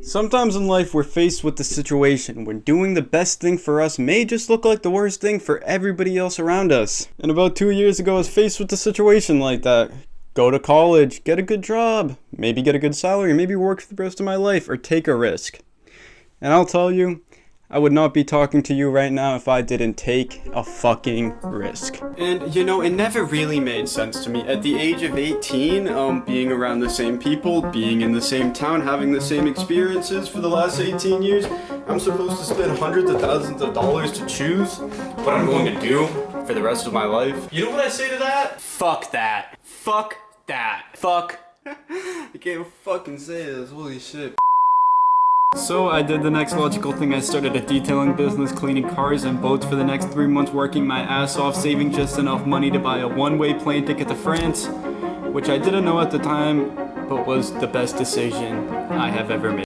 Sometimes in life we're faced with the situation when doing the best thing for us may just look like the worst thing for everybody else around us. And about 2 years ago I was faced with a situation like that. Go to college, get a good job, maybe get a good salary, maybe work for the rest of my life, or take a risk. And I'll tell you, I would not be talking to you right now if I didn't take a fucking risk. And you know, it never really made sense to me. At the age of 18, being around the same people, being in the same town, having the same experiences for the last 18 years, I'm supposed to spend hundreds of thousands of dollars to choose what I'm going to do for the rest of my life. You know what I say to that? Fuck that. Fuck that. Fuck. I can't fucking say this, holy shit. So I did the next logical thing. I started a detailing business, cleaning cars and boats for the next 3 months, working my ass off, saving just enough money to buy a one-way plane ticket to France, which I didn't know at the time, but was the best decision I have ever made.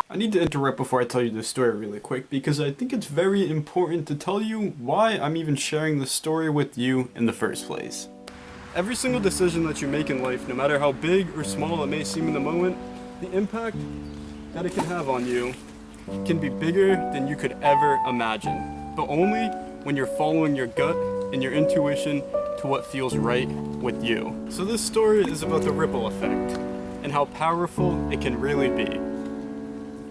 I need to interrupt before I tell you this story really quick, because I think it's very important to tell you why I'm even sharing this story with you in the first place. Every single decision that you make in life, no matter how big or small it may seem in the moment, the impact that it can have on you can be bigger than you could ever imagine, but only when you're following your gut and your intuition to what feels right with you. So this story is about the ripple effect and how powerful it can really be.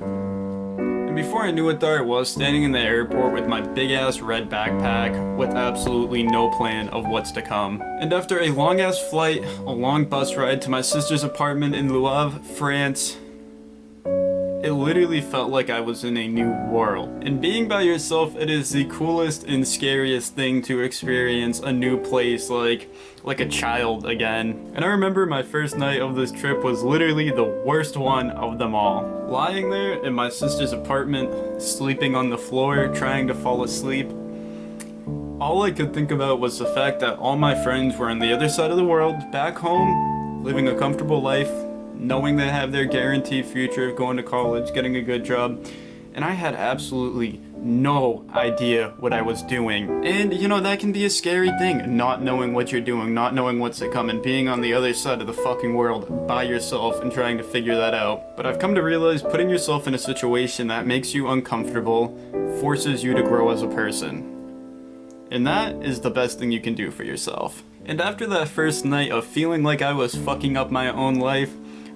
And before I knew what there I was, standing in the airport with my big ass red backpack with absolutely no plan of what's to come. And after a long ass flight, a long bus ride to my sister's apartment in Le Havre, France, it literally felt like I was in a new world. And being by yourself, it is the coolest and scariest thing to experience a new place like a child again. And I remember my first night of this trip was literally the worst one of them all. Lying there in my sister's apartment, sleeping on the floor, trying to fall asleep, all I could think about was the fact that all my friends were on the other side of the world, back home, living a comfortable life, knowing they have their guaranteed future of going to college, getting a good job, and I had absolutely no idea what I was doing. And you know, that can be a scary thing, not knowing what you're doing, not knowing what's to come, and being on the other side of the fucking world by yourself and trying to figure that out. But I've come to realize putting yourself in a situation that makes you uncomfortable forces you to grow as a person. And that is the best thing you can do for yourself. And after that first night of feeling like I was fucking up my own life,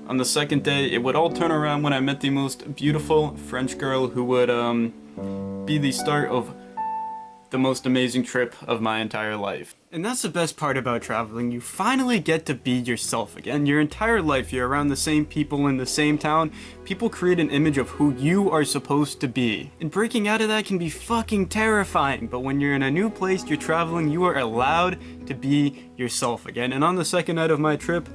on the second day, it would all turn around when I met the most beautiful French girl who would be the start of the most amazing trip of my entire life. And that's the best part about traveling. You finally get to be yourself again. Your entire life, you're around the same people in the same town. People create an image of who you are supposed to be. And breaking out of that can be fucking terrifying. But when you're in a new place, you're traveling, you are allowed to be yourself again. And on the second night of my trip,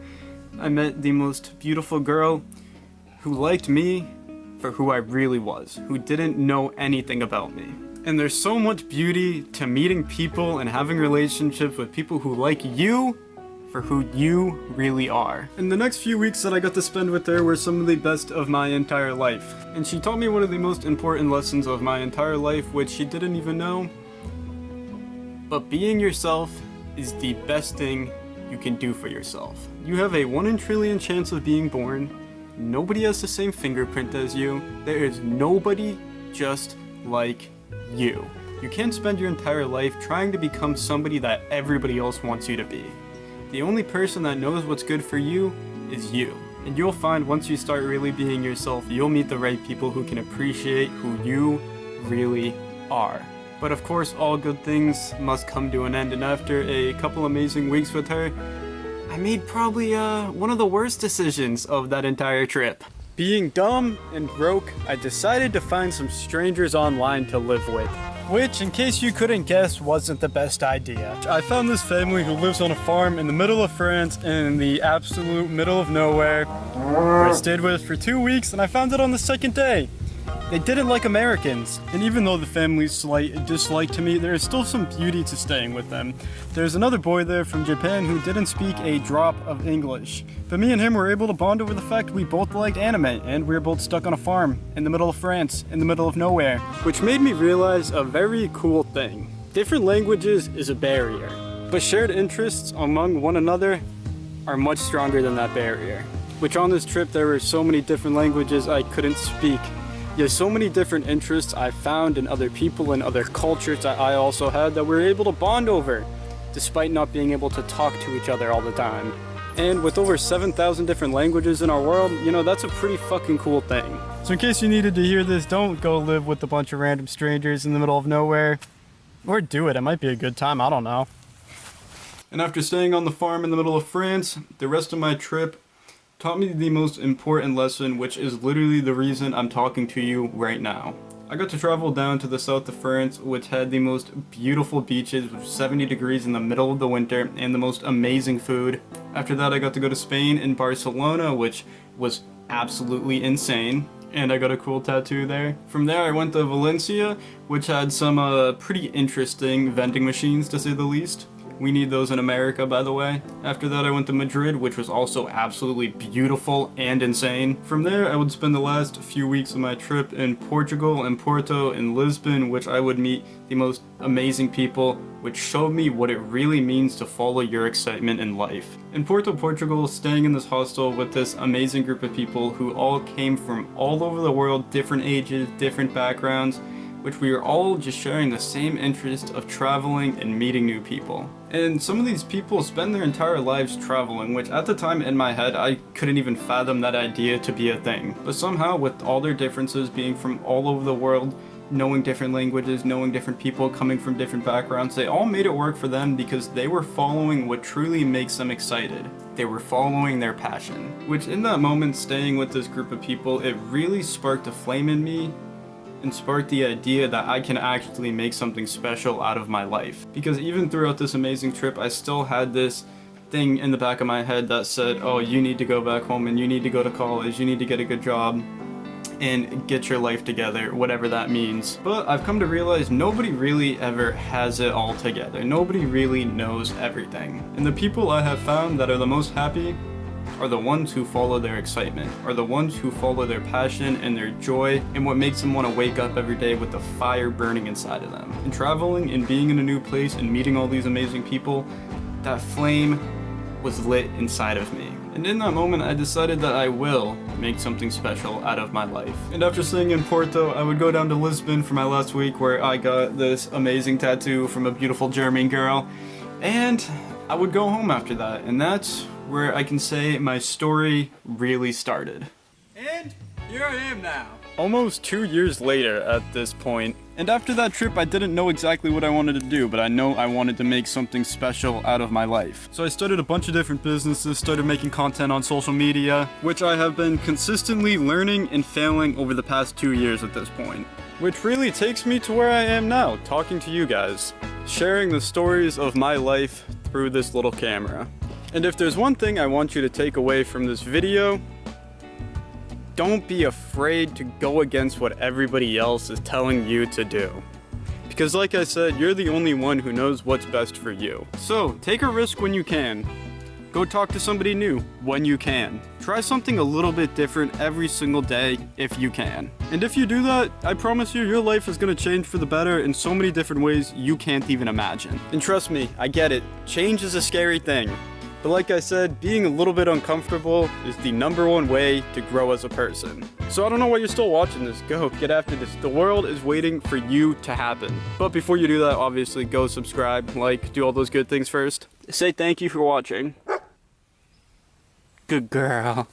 I met the most beautiful girl who liked me for who I really was, who didn't know anything about me. And there's so much beauty to meeting people and having relationships with people who like you for who you really are. And the next few weeks that I got to spend with her were some of the best of my entire life. And she taught me one of the most important lessons of my entire life, which she didn't even know. But being yourself is the best thing you can do for yourself. You have a 1 in a trillion chance of being born. Nobody has the same fingerprint as you. There is nobody just like you. You can't spend your entire life trying to become somebody that everybody else wants you to be. The only person that knows what's good for you is you. And you'll find once you start really being yourself, you'll meet the right people who can appreciate who you really are. But of course, all good things must come to an end, and after a couple amazing weeks with her, I made probably one of the worst decisions of that entire trip. Being dumb and broke, I decided to find some strangers online to live with. Which, in case you couldn't guess, wasn't the best idea. I found this family who lives on a farm in the middle of France in the absolute middle of nowhere, who I stayed with for 2 weeks, and I found it on the second day. They didn't like Americans, and even though the family's slight dislike to me, there is still some beauty to staying with them. There's another boy there from Japan who didn't speak a drop of English, but me and him were able to bond over the fact we both liked anime, and we were both stuck on a farm in the middle of France, in the middle of nowhere, which made me realize a very cool thing. Different languages is a barrier, but shared interests among one another are much stronger than that barrier. which on this trip there were so many different languages I couldn't speak. Yet so many different interests I found in other people and other cultures that I also had that we were able to bond over, despite not being able to talk to each other all the time. And with over 7,000 different languages in our world, you know, that's a pretty fucking cool thing. So in case you needed to hear this, don't go live with a bunch of random strangers in the middle of nowhere. Or do it, it might be a good time, I don't know. And after staying on the farm in the middle of France, the rest of my trip taught me the most important lesson, which is literally the reason I'm talking to you right now. I got to travel down to the south of France, which had the most beautiful beaches with 70 degrees in the middle of the winter and the most amazing food. After that, I got to go to Spain and Barcelona, which was absolutely insane. And I got a cool tattoo there. From there, I went to Valencia, which had some pretty interesting vending machines, to say the least. We need those in America, by the way. After that, I went to Madrid, which was also absolutely beautiful and insane. From there, I would spend the last few weeks of my trip in Portugal and Porto and Lisbon, which I would meet the most amazing people, which showed me what it really means to follow your excitement in life. In Porto, Portugal, staying in this hostel with this amazing group of people who all came from all over the world, different ages, different backgrounds, which we were all just sharing the same interest of traveling and meeting new people. And some of these people spend their entire lives traveling, which at the time in my head, I couldn't even fathom that idea to be a thing. But somehow, with all their differences being from all over the world, knowing different languages, knowing different people coming from different backgrounds, they all made it work for them because they were following what truly makes them excited. They were following their passion. Which in that moment, staying with this group of people, it really sparked a flame in me and sparked the idea that I can actually make something special out of my life. Because even throughout this amazing trip, I still had this thing in the back of my head that said, oh, you need to go back home and you need to go to college, you need to get a good job and get your life together, whatever that means. But I've come to realize nobody really ever has it all together. Nobody really knows everything. And the people I have found that are the most happy are the ones who follow their excitement, are the ones who follow their passion and their joy and what makes them want to wake up every day with the fire burning inside of them. And traveling and being in a new place and meeting all these amazing people, that flame was lit inside of me. And in that moment, I decided that I will make something special out of my life. And after staying in Porto, I would go down to Lisbon for my last week where I got this amazing tattoo from a beautiful German girl. And I would go home after that, and that's where I can say my story really started. And here I am now. Almost 2 years later at this point. And after that trip, I didn't know exactly what I wanted to do, but I know I wanted to make something special out of my life. So I started a bunch of different businesses, started making content on social media, which I have been consistently learning and failing over the past 2 years at this point. Which really takes me to where I am now, talking to you guys, sharing the stories of my life through this little camera. And if there's one thing I want you to take away from this video, don't be afraid to go against what everybody else is telling you to do. Because like I said, you're the only one who knows what's best for you. So take a risk when you can. Go talk to somebody new when you can. Try something a little bit different every single day if you can. And if you do that, I promise you, your life is gonna change for the better in so many different ways you can't even imagine. And trust me, I get it. Change is a scary thing. But like I said, being a little bit uncomfortable is the #1 way to grow as a person. So I don't know why you're still watching this. Go, get after this. The world is waiting for you to happen. But before you do that, obviously, go subscribe, like, do all those good things first. Say thank you for watching. Good girl.